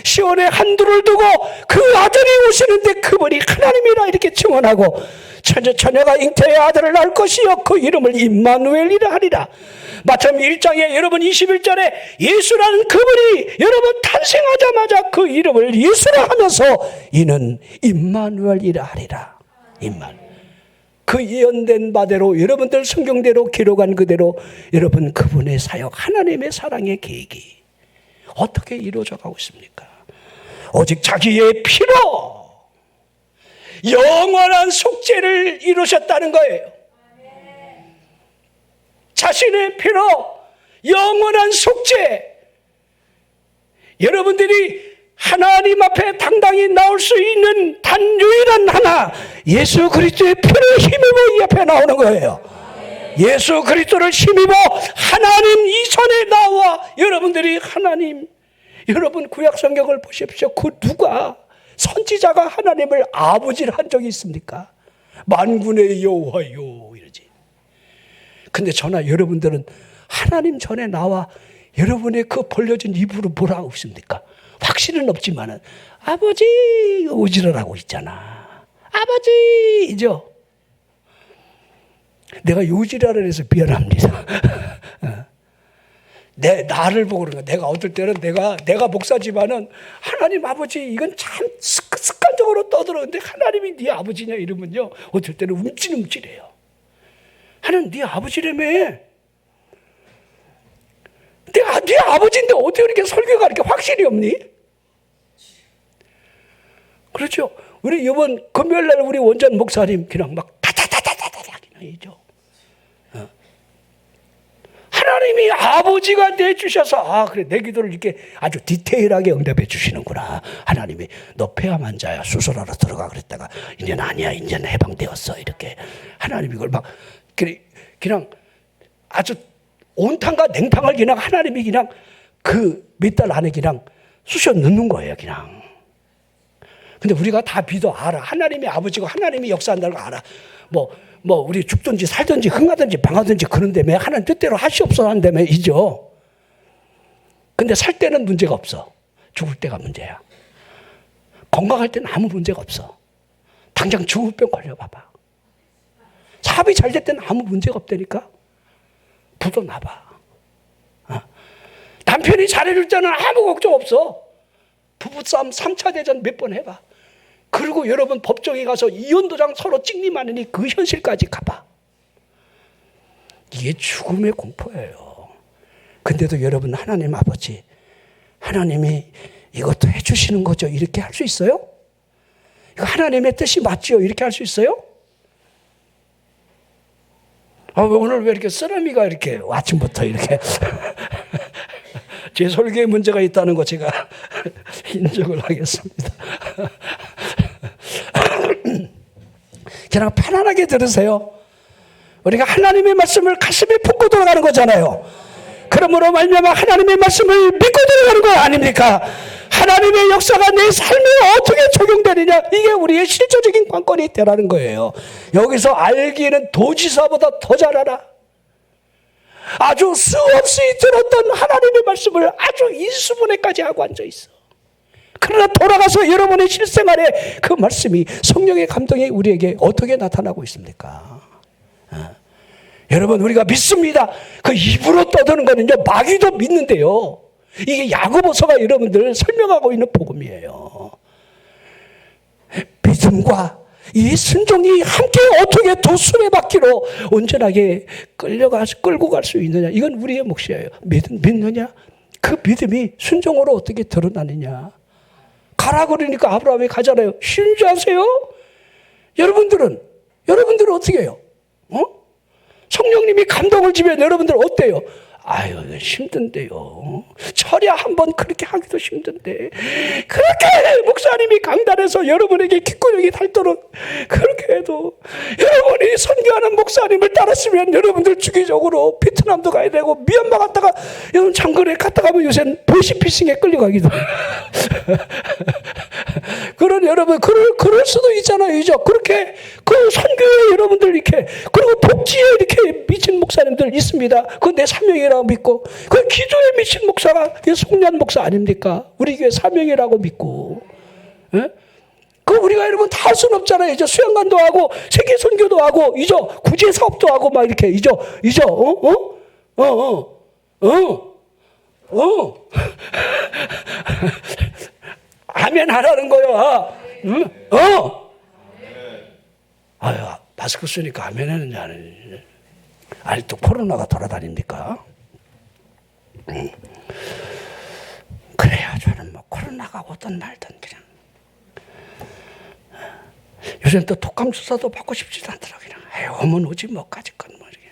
시온에 한두를 두고 그 아들이 오시는데 그분이 하나님이라 이렇게 증언하고, 처녀가 잉태의 아들을 낳을 것이요 그 이름을 임마누엘이라 하리라. 마침 1장에 여러분 21절에 예수라는 그분이 여러분 탄생하자마자 그 이름을 예수라 하면서 이는 임마누엘이라 하리라. 그 예언된 바대로 여러분들 성경대로 기록한 그대로 여러분 그분의 사역, 하나님의 사랑의 계획이 어떻게 이루어져 가고 있습니까? 오직 자기의 피로 영원한 속죄를 이루셨다는 거예요. 자신의 피로 영원한 속죄, 여러분들이 하나님 앞에 당당히 나올 수 있는 단 유일한 하나, 예수 그리스도의 피를 힘입어 이 앞에 나오는 거예요. 예수 그리스도를 힘입어 하나님 이전에 나와 여러분들이 하나님, 여러분 구약 성경을 보십시오. 그 누가 선지자가 하나님을 아버지를 한 적이 있습니까? 만군의 여호와요 이러지. 근데 저나 여러분들은 하나님 전에 나와 여러분의 그 벌려진 입으로 뭐라 하고 있습니까? 확신은 없지만은 아버지 오지랄하고 있잖아. 아버지죠. 내가 요지랄을 해서 미안합니다. 나를 보고 그런 거야. 내가 어떨 때는 내가 목사지만은 하나님 아버지 이건 참 습관적으로 떠들었는데 하나님이 네 아버지냐 이러면요 어떨 때는 움찔움찔해요. 하나님 네 아버지라며. 내가 네 아버지인데 어떻게 이렇게 설교가 이렇게 확실히 없니? 그렇죠. 우리 이번 금요일날 우리 원전 목사님 그냥 막 다다다다다다 그냥이죠. 하나님이 아버지가 내주셔서 그래 내 기도를 이렇게 아주 디테일하게 응답해 주시는구나. 하나님이 너 폐암 환자야 수술하러 들어가 그랬다가 이제는 아니야 이제는 해방되었어 이렇게 하나님이 이걸 막 그냥 아주 온탕과 냉탕을 그냥 하나님이 그냥 그 몇 달 안에 그냥 쑤셔 넣는 거예요 그냥. 근데 우리가 다 믿어 알아. 하나님이 아버지고 하나님이 역사한다는 거 알아. 뭐 우리 죽든지 살든지 흥하든지 방하든지 그런다며 하나님 뜻대로 하시옵소서 한다며 이죠. 근데 살 때는 문제가 없어. 죽을 때가 문제야. 건강할 때는 아무 문제가 없어. 당장 중후병 걸려봐봐. 사업이 잘 될 때는 아무 문제가 없다니까. 부도 나봐. 남편이 잘해줄 때는 아무 걱정 없어. 부부싸움 3차 대전 몇 번 해봐. 그리고 여러분 법정에 가서 이혼도장 서로 찍림하느니 그 현실까지 가봐. 이게 죽음의 공포예요. 근데도 여러분 하나님 아버지, 하나님이 이것도 해주시는 거죠. 이렇게 할 수 있어요? 이거 하나님의 뜻이 맞지요? 이렇게 할 수 있어요? 오늘 왜 이렇게 쓰라미가 이렇게 아침부터 이렇게 제 설계에 문제가 있다는 거 제가 인정을 하겠습니다. 그냥 편안하게 들으세요. 우리가 하나님의 말씀을 가슴에 품고 돌아가는 거잖아요. 그러므로 말미암아 하나님의 말씀을 믿고 돌아가는 거 아닙니까? 하나님의 역사가 내 삶에 어떻게 적용되느냐, 이게 우리의 실질적인 관건이 되라는 거예요. 여기서 알기에는 도지사보다 더 잘 알아. 아주 수없이 들었던 하나님의 말씀을 아주 인수분해까지 하고 앉아있어. 그러나 돌아가서 여러분의 실생활에 그 말씀이, 성령의 감동이 우리에게 어떻게 나타나고 있습니까? 여러분, 우리가 믿습니다. 그 입으로 떠드는 거는요, 마귀도 믿는데요. 이게 야고보서가 여러분들 설명하고 있는 복음이에요. 믿음과 이 순종이 함께 어떻게 두 수레바퀴로 온전하게 끌고 갈 수 있느냐, 이건 우리의 몫이에요. 믿느냐? 그 믿음이 순종으로 어떻게 드러나느냐. 가라 그러니까 아브라함이 가잖아요. 쉬운 줄 아세요? 여러분들은 어떻게 해요? 성령님이 감동을 주면 여러분들 어때요? 아유, 힘든데요. 철야 한번 그렇게 하기도 힘든데, 그렇게 목사님이 강단에서 여러분에게 귓구녕이 닳도록 그렇게 해도, 여러분이 선교하는 목사님을 따랐으면 여러분들 주기적으로 베트남도 가야 되고 미얀마 갔다가 여러분 장거리에 갔다 가면 요새는 보시피싱에 끌려가기도 그런 여러분 그럴 수도 있잖아요. 이죠? 그렇게 그 선교에 여러분들 이렇게, 그리고 복지에 이렇게 미친 목사님들 있습니다. 그건 내 사명이라고 믿고, 그 기도에 미친 목사가 송년 목사 아닙니까? 우리 교회 사명이라고 믿고, 예? 그 우리가 여러분 다 할 수는 없잖아요. 이제 수양관도 하고 세계 선교도 하고 이죠, 구제 사업도 하고 막 이렇게 이죠. 아멘 하라는 거요. 아유, 마스크 쓰니까 아멘 하는지 안 하는지. 아직도 코로나가 돌아다닙니까? 그래요. 저는 뭐 코로나가 오든 말든 그냥. 요새는 또 독감 주사도 받고 싶지도 않더라고요. 에이, 오면 오지 뭐까지 건 뭐 이렇게.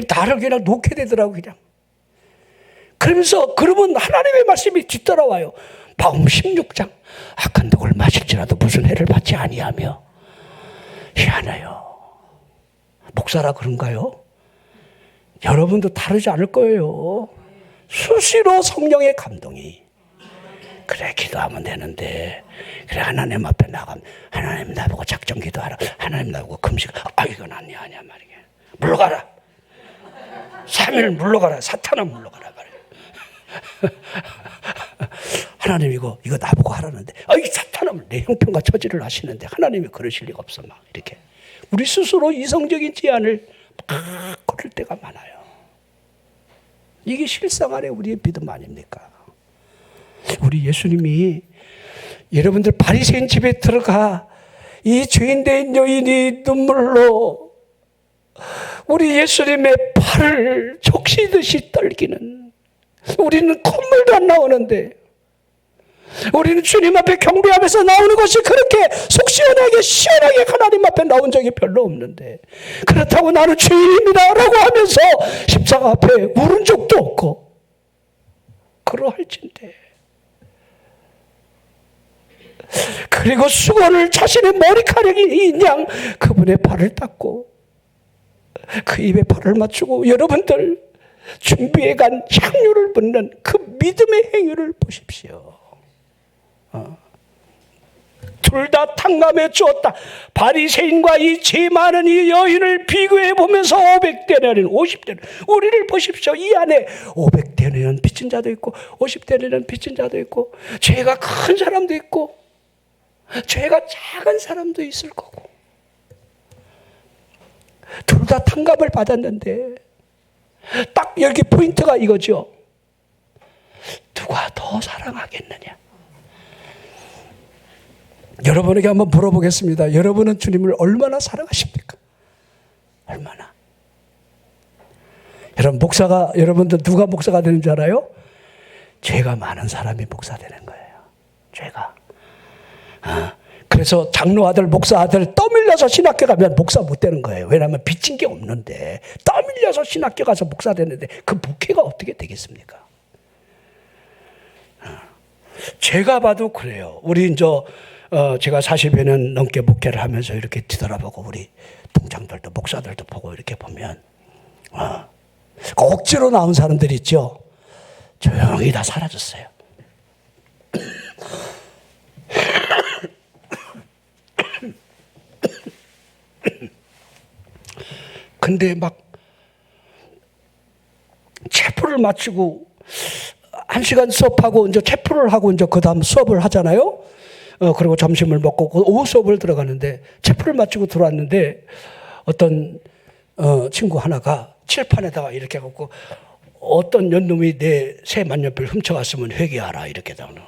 나를 그냥 놓게 되더라고, 그냥. 그러면 하나님의 말씀이 뒤따라와요. 마음 16장. 악한 독을 마실지라도 무슨 해를 받지 아니하며. 희한해요. 목사라 그런가요? 여러분도 다르지 않을 거예요. 수시로 성령의 감동이. 그래, 기도하면 되는데. 그래, 하나님 앞에 나가면 하나님 나보고 작정 기도하라. 하나님 나보고 금식. 이건 아니야 말이야. 물러가라. 3일 물러가라. 사탄아 물러가라 말이야. 하나님 이거 나보고 하라는데. 이 사탄아 내 형편과 처지를 아시는데 하나님이 그러실 리가 없어 막 이렇게. 우리 스스로 이성적인 제안을 막 걸을 때가 많아요. 이게 실상 안에 우리의 믿음 아닙니까? 우리 예수님이 여러분들 바리새인 집에 들어가 이 죄인된 여인이 눈물로 우리 예수님의 팔을 적시듯이 떨기는, 우리는 콧물도 안 나오는데 우리는 주님 앞에 경배하면서 나오는 것이 그렇게 속 시원하게 하나님 앞에 나온 적이 별로 없는데, 그렇다고 나는 죄인입니다 라고 하면서 십자가 앞에 울은 적도 없고 그러할진데, 그리고 수건을 자신의 머리카락이 있냐 그분의 발을 닦고 그 입에 발을 맞추고, 여러분들 준비해간 향유를 붓는 그 믿음의 행위를 보십시오. 둘 다 탕감해 주었다. 바리새인과 이 죄 많은 이 여인을 비교해 보면서 500데나리온, 50데나리온, 우리를 보십시오. 이 안에 500데나리온 빚진 자도 있고 50데나리온 빚진 자도 있고, 죄가 큰 사람도 있고 죄가 작은 사람도 있을 거고, 둘 다 탕감을 받았는데 딱 여기 포인트가 이거죠. 누가 더 사랑하겠느냐? 여러분에게 한번 물어보겠습니다. 여러분은 주님을 얼마나 사랑하십니까? 얼마나? 여러분들 누가 목사가 되는 줄 알아요? 죄가 많은 사람이 목사 되는 거예요. 죄가. 그래서 장로 아들, 목사 아들 떠밀려서 신학교 가면 목사 못 되는 거예요. 왜냐하면 빚진 게 없는데 떠밀려서 신학교 가서 목사 되는데 그 목회가 어떻게 되겠습니까? 제가 봐도 그래요. 제가 40여 년 넘게 목회를 하면서 이렇게 뒤돌아보고 우리 동장들도 목사들도 보고 이렇게 보면 억지로 나온 사람들 있죠. 조용히 다 사라졌어요. 근데 막 체포를 마치고 1시간 수업하고 이제 체포를 하고 이제 그 다음 수업을 하잖아요. 그리고 점심을 먹고 오후 수업을 들어가는데, 체포를 마치고 들어왔는데 어떤 친구 하나가 칠판에다가 이렇게 갖고 어떤 연놈이 내 새 만년필 훔쳐갔으면 회개하라 이렇게 나오는.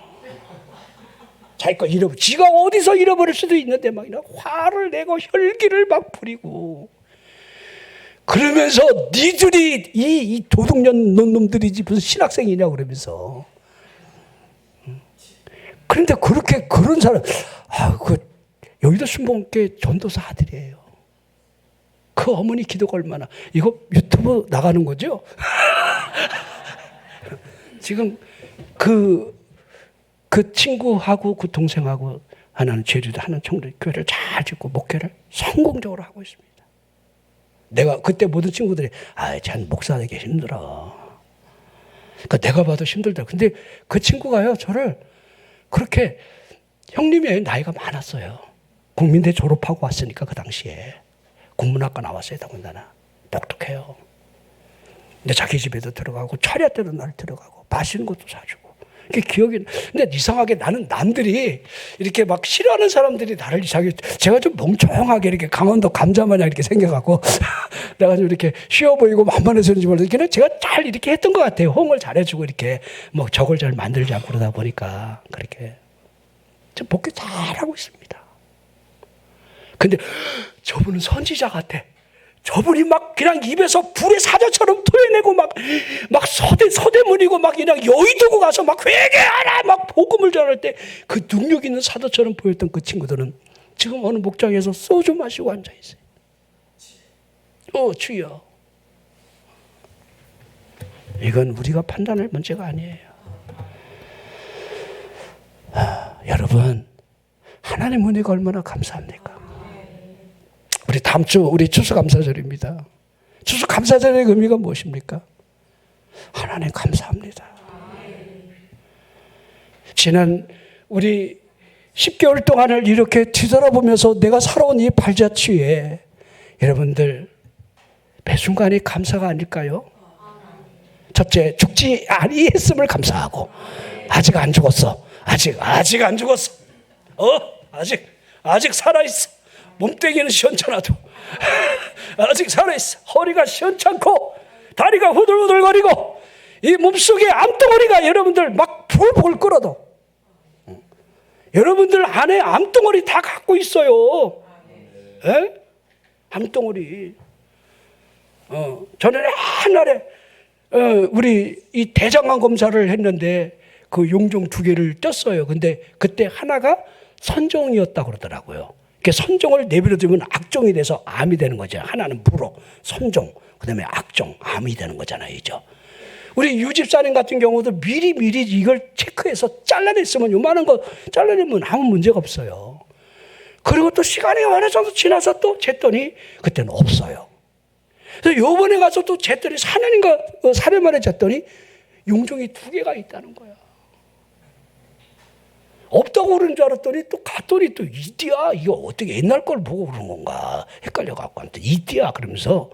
자기 거 지가 어디서 잃어버릴 수도 있는데 막 화를 내고 혈기를 막 부리고, 그러면서 니들이 이 도둑년 놈들이지 무슨 신학생이냐 그러면서. 그런데 그런 사람, 여의도 순복음교회 전도사 아들이에요. 그 어머니 기도가 얼마나, 이거 유튜브 나가는 거죠? 지금 그 친구하고 그 동생하고 하나는 제주도 하는 청도교회를 잘 짓고 목회를 성공적으로 하고 있습니다. 내가 그때 모든 친구들이 쟤는 목사 되기 힘들어. 그러니까 내가 봐도 힘들다. 근데 그 친구가요, 저를 그렇게, 형님이 나이가 많았어요. 국민대 졸업하고 왔으니까 그 당시에 국문학과 나왔어요. 더군다나 똑똑해요. 근데 자기 집에도 들어가고 차례 때도 날 들어가고 맛있는 것도 사주고. 그게 기억이. 근데 이상하게 나는 남들이 이렇게 막 싫어하는 사람들이 나를 이상하게, 제가 좀 멍청하게 이렇게 강원도 감자 마냥 이렇게 생겨갖고 내가 좀 이렇게 쉬워 보이고 만만해서인지 몰라도 그냥 제가 잘 이렇게 했던 것 같아요. 호응을 잘해주고 이렇게 뭐 적을 잘 만들지 않고 그러다 보니까 그렇게 좀 복귀 잘하고 있습니다. 근데 저분은 선지자 같아. 저분이 막 그냥 입에서 불의 사자처럼 토해내고 막 서대문이고 막 그냥 여의도고 가서 막 회개하라 막 복음을 전할 때 그 능력 있는 사자처럼 보였던 그 친구들은 지금 어느 목장에서 소주 마시고 앉아있어요. 주여. 이건 우리가 판단할 문제가 아니에요. 여러분, 하나님 은혜가 얼마나 감사합니까? 우리 다음 주 우리 추수감사절입니다. 추수감사절의 의미가 무엇입니까? 하나님 감사합니다. 지난 우리 10개월 동안을 이렇게 뒤돌아보면서 내가 살아온 이 발자취에 여러분들 매 순간이 감사가 아닐까요? 첫째, 죽지 아니했음을 감사하고, 아직 안 죽었어. 아직 안 죽었어. 아직 살아있어. 몸뚱이는 시원찮아도 아직 살아있어. 허리가 시원찮고 다리가 후들후들거리고 이 몸속에 암덩어리가 여러분들 막 불불 끓어도 여러분들 안에 암덩어리 다 갖고 있어요. 에? 암덩어리. 저는 옛날에 우리 이 대장암 검사를 했는데 그 용종 2개를 떴어요. 근데 그때 하나가 선종이었다고 그러더라고요. 선종을 내버려두면 악종이 돼서 암이 되는 거죠. 하나는 불어, 선종, 그다음에 악종, 암이 되는 거잖아요. 이죠. 우리 유집사님 같은 경우도 미리 이걸 체크해서 잘라냈으면 요만한 거 잘라내면 아무 문제가 없어요. 그리고 또 시간이 어느 정도 지나서 또 쟀더니 그때는 없어요. 그래서 요번에 가서 또 쟀더니 4년인가 4년 만에 쟀더니 용종이 2개가 있다는 거야. 없다고 그러는 줄 알았더니 또 갔더니 또 이띠야. 이거 어떻게 옛날 걸 보고 그런 건가 헷갈려갖고 아무튼 이띠야 그러면서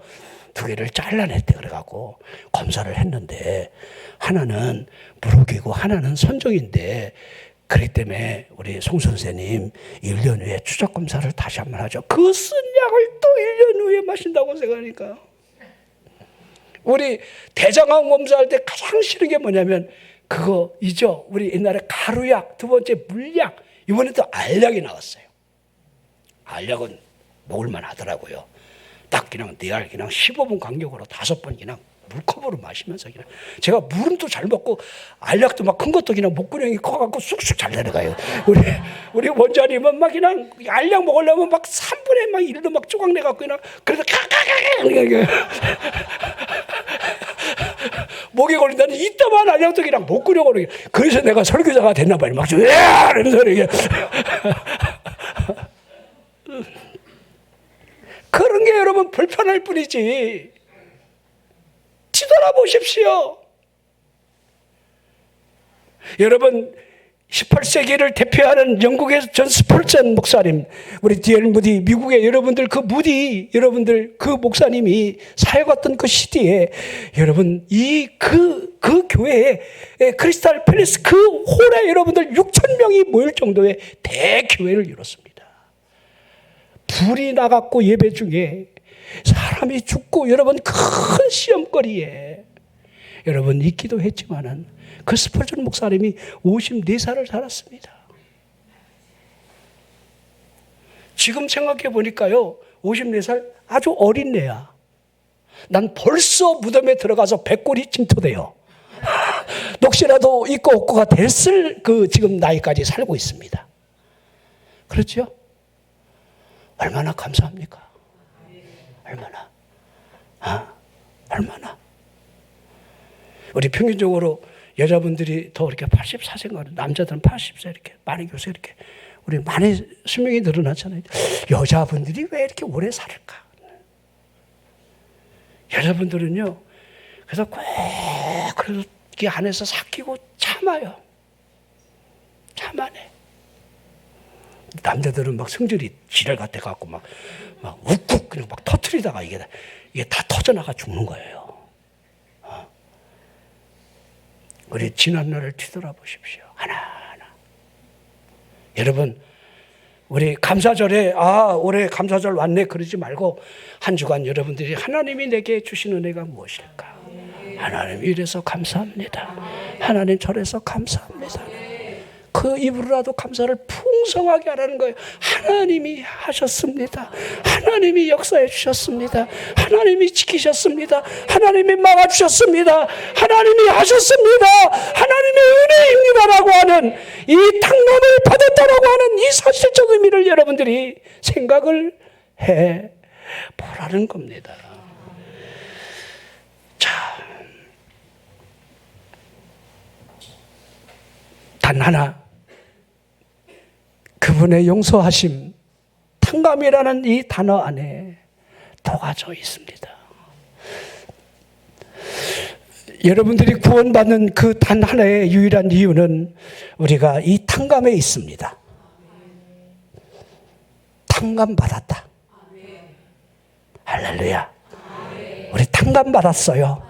2개를 잘라냈대. 그래갖고 검사를 했는데 하나는 무릎이고 하나는 선종인데, 그렇기 때문에 우리 송 선생님 1년 후에 추적 검사를 다시 한번 하죠. 그 쓴 약을 또 1년 후에 마신다고 생각하니까 우리 대장암 검사할 때 가장 싫은 게 뭐냐면 그거이죠. 우리 옛날에 가루약, 2번째 물약, 이번에 또 알약이 나왔어요. 알약은 먹을만 하더라고요. 딱 그냥 내알 그냥 15분 간격으로 5번 그냥 물컵으로 마시면서 그냥 제가 물음도 잘 먹고 알약도 막 큰 것도 그냥 목구멍이 커갖고 쑥쑥 잘 내려가요. 우리 원장님은 막 그냥 알약 먹으려면 막 3분에 막 1도 막 조각 내갖고 그냥 그래서 목에 걸린다는 이따만 알약도 그냥 목구멍으로. 그래서 내가 설교자가 됐나 봐요. 막 이러면서 이렇게 그런 게 여러분 불편할 뿐이지. 뒤돌아보십시오. 여러분 18세기를 대표하는 영국의 존 스펄전 목사님, 우리 D.L. 무디, 미국의 여러분들 여러분들 그 목사님이 사역했던 그 시대에 여러분 그 교회에 크리스탈 팰리스 그 홀에 여러분들 6,000명이 모일 정도의 대교회를 이뤘습니다. 불이 나갔고 예배 중에 사람이 죽고 여러분 큰 시험거리에 여러분 있기도 했지만은 그 스펄전 목사님이 54살을 살았습니다. 지금 생각해 보니까요, 54살 아주 어린 애야. 난 벌써 무덤에 들어가서 백골이 침투돼요. 혹시라도 있고 없고가 됐을 그 지금 나이까지 살고 있습니다. 그렇죠? 얼마나 감사합니까? 얼마나. 우리 평균적으로 여자분들이 더 이렇게 84세가, 남자들은 80세 이렇게 많이 요새 이렇게 우리 많이 수명이 늘어났잖아요. 여자분들이 왜 이렇게 오래 살을까? 여자분들은요, 그래서 꼭 그래도 이 안에서 삭히고 참아요. 참아내. 남자들은 막 성질이 지랄 같아 갖고 막 욱국 그냥 막 터트리다가 이게 다 터져나가 죽는 거예요. 우리 지난 날을 뒤돌아보십시오. 하나하나. 여러분, 우리 감사절에 올해 감사절 왔네 그러지 말고 한 주간 여러분들이 하나님이 내게 주신 은혜가 무엇일까? 하나님 이래서 감사합니다. 하나님 저래서 감사합니다. 그 입으로라도 감사를 풍성하게 하라는 거예요. 하나님이 하셨습니다. 하나님이 역사해 주셨습니다. 하나님이 지키셨습니다. 하나님이 막아주셨습니다. 하나님이 하셨습니다. 하나님의 은혜입니다라고 하는 이 탕감을 받았다라고 하는 이 사실적 의미를 여러분들이 생각을 해 보라는 겁니다. 자, 단 하나, 그분의 용서하심, 탕감이라는 이 단어 안에 녹아져 있습니다. 여러분들이 구원받는 그 단 하나의 유일한 이유는 우리가 이 탕감에 있습니다. 탕감받았다. 할렐루야. 우리 탕감받았어요.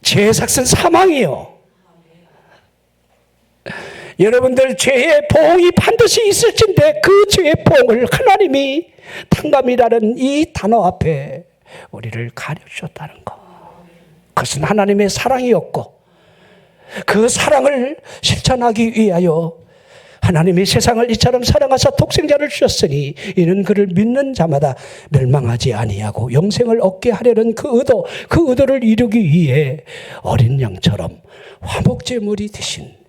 죄의 삭은 사망이요. 여러분들 죄의 보응이 반드시 있을진데 그 죄의 보응을 하나님이 탕감이라는 이 단어 앞에 우리를 가려주셨다는 것. 그것은 하나님의 사랑이었고 그 사랑을 실천하기 위하여 하나님이 세상을 이처럼 사랑하사 독생자를 주셨으니 이는 그를 믿는 자마다 멸망하지 아니하고 영생을 얻게 하려는 그 의도를 이루기 위해 어린 양처럼 화목제물이 되신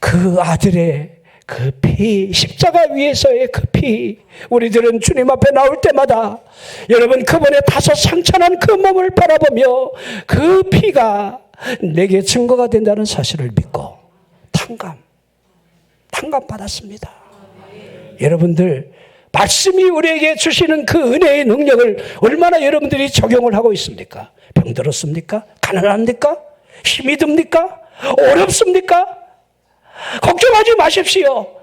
그 아들의 그 피, 십자가 위에서의 그 피, 우리들은 주님 앞에 나올 때마다 여러분 그분의 다소 상처난 그 몸을 바라보며 그 피가 내게 증거가 된다는 사실을 믿고 탕감 받았습니다. 여러분들 말씀이 우리에게 주시는 그 은혜의 능력을 얼마나 여러분들이 적용을 하고 있습니까? 병들었습니까? 가난합니까? 힘이 듭니까? 어렵습니까? 걱정하지 마십시오.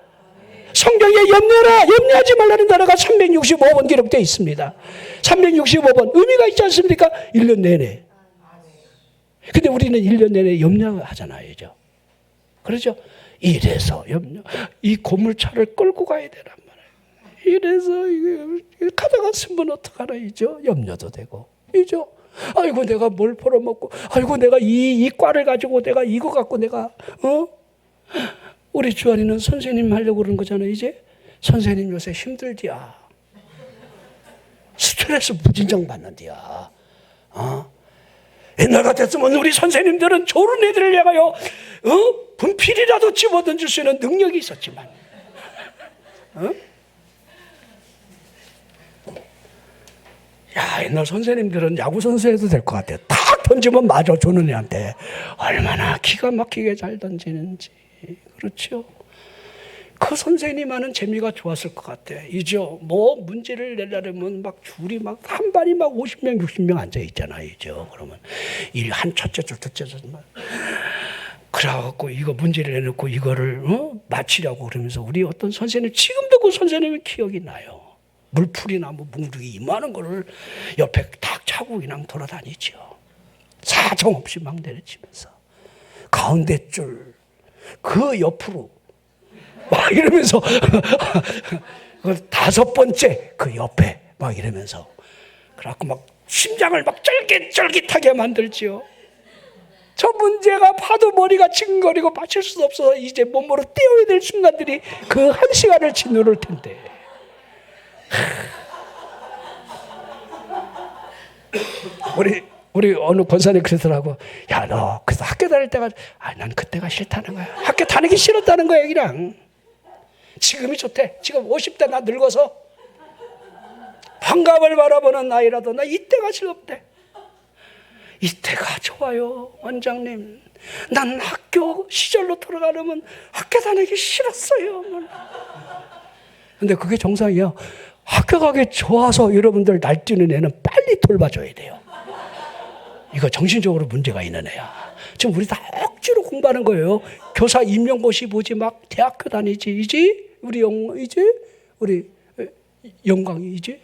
성경에 염려하지 말라는 단어가 365번 기록되어 있습니다. 365번 의미가 있지 않습니까? 1년 내내. 근데 우리는 1년 내내 염려하잖아요. 그렇죠? 이래서 염려. 이 고물차를 끌고 가야 되란 말이에요. 이래서 이게 가다가 쓰면 어떡하나 이죠? 염려도 되고. 이죠? 아이고 내가 뭘 벌어먹고 아이고 내가 이 과를 가지고 내가 이거 갖고 내가 우리 주한이는 선생님 하려고 그러는 거잖아요. 이제 선생님 요새 힘들디야. 스트레스 무진장 받는디야. 옛날 같았으면 우리 선생님들은 졸은 애들을 향하여 분필이라도 집어던질 수 있는 능력이 있었지만 야, 옛날 선생님들은 야구 선수 해도 될 것 같아요. 딱 던지면 맞아 주는 애한테. 얼마나 기가 막히게 잘 던지는지. 그렇죠? 그 선생님 하는 재미가 좋았을 것 같아. 이죠? 뭐 문제를 내려면 막 줄이 막 한 반이 막 50명, 60명 앉아 있잖아요. 이죠? 그러면 이 한 첫째 줄, 둘째 줄 막 그래갖고 이거 문제를 내놓고 이거를 맞히려고 그러면서 우리 어떤 선생님 지금도 그 선생님의 기억이 나요. 물풀이나 뭐 뭉둥이 이만한 거를 옆에 탁 차고 그냥 돌아다니죠. 사정없이 막 내려치면서 가운데 줄 그 옆으로 막 이러면서 그 다섯 번째 그 옆에 막 이러면서 그래갖고 막 심장을 막 쫄깃쫄깃하게 만들지요. 저 문제가 파도 머리가 징거리고 맞출 수도 없어서 이제 몸으로 떼어야 될 순간들이 그 한 시간을 짓누를 텐데 우리 어느 권사님 그러더라고. 야, 너 그래서 학교 다닐 때가 난 그때가 싫다는 거야. 학교 다니기 싫었다는 거야. 그냥 지금이 좋대. 지금 50대 나 늙어서 환갑을 바라보는 나이라도 나 이때가 즐겁대. 이때가 좋아요. 원장님, 난 학교 시절로 돌아가려면 학교 다니기 싫었어요. 근데 그게 정상이야. 학교 가기 좋아서 여러분들 날뛰는 애는 빨리 돌봐줘야 돼요. 이거 정신적으로 문제가 있는 애야. 지금 우리 다 억지로 공부하는 거예요. 교사 임용고시 보지 막 대학교 다니지. 이제 우리 영광이 이제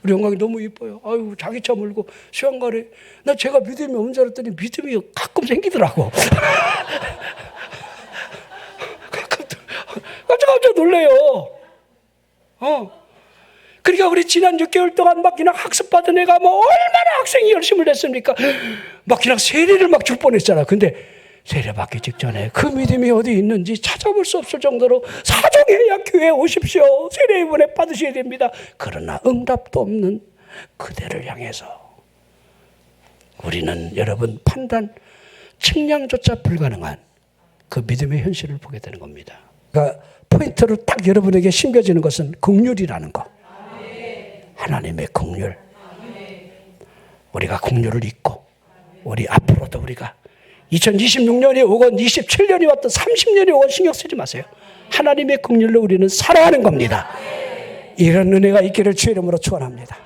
우리 영광이 너무 이뻐요. 아유 자기 차 몰고 수영가래. 나 제가 믿음이 없는 줄 알았더니 믿음이 가끔 생기더라고. 깜짝 놀래요. 그러니까 우리 지난 6개월 동안 막 그냥 학습받은 애가 뭐 얼마나 학생이 열심을 냈습니까? 막 그냥 세례를 막 줄 뻔했잖아. 근데 세례 받기 직전에 그 믿음이 어디 있는지 찾아볼 수 없을 정도로 사정해야 교회에 오십시오. 세례 이번에 받으셔야 됩니다. 그러나 응답도 없는 그대를 향해서 우리는 여러분 판단, 측량조차 불가능한 그 믿음의 현실을 보게 되는 겁니다. 그러니까 포인트로 딱 여러분에게 심겨지는 것은 긍휼이라는 거. 하나님의 긍휼. 우리가 긍휼을 잊고 우리 앞으로도 우리가 2026년이 오건 27년이 왔든 30년이 오건 신경 쓰지 마세요. 하나님의 긍휼로 우리는 살아가는 겁니다. 이런 은혜가 있기를 주의 이름으로 축원합니다.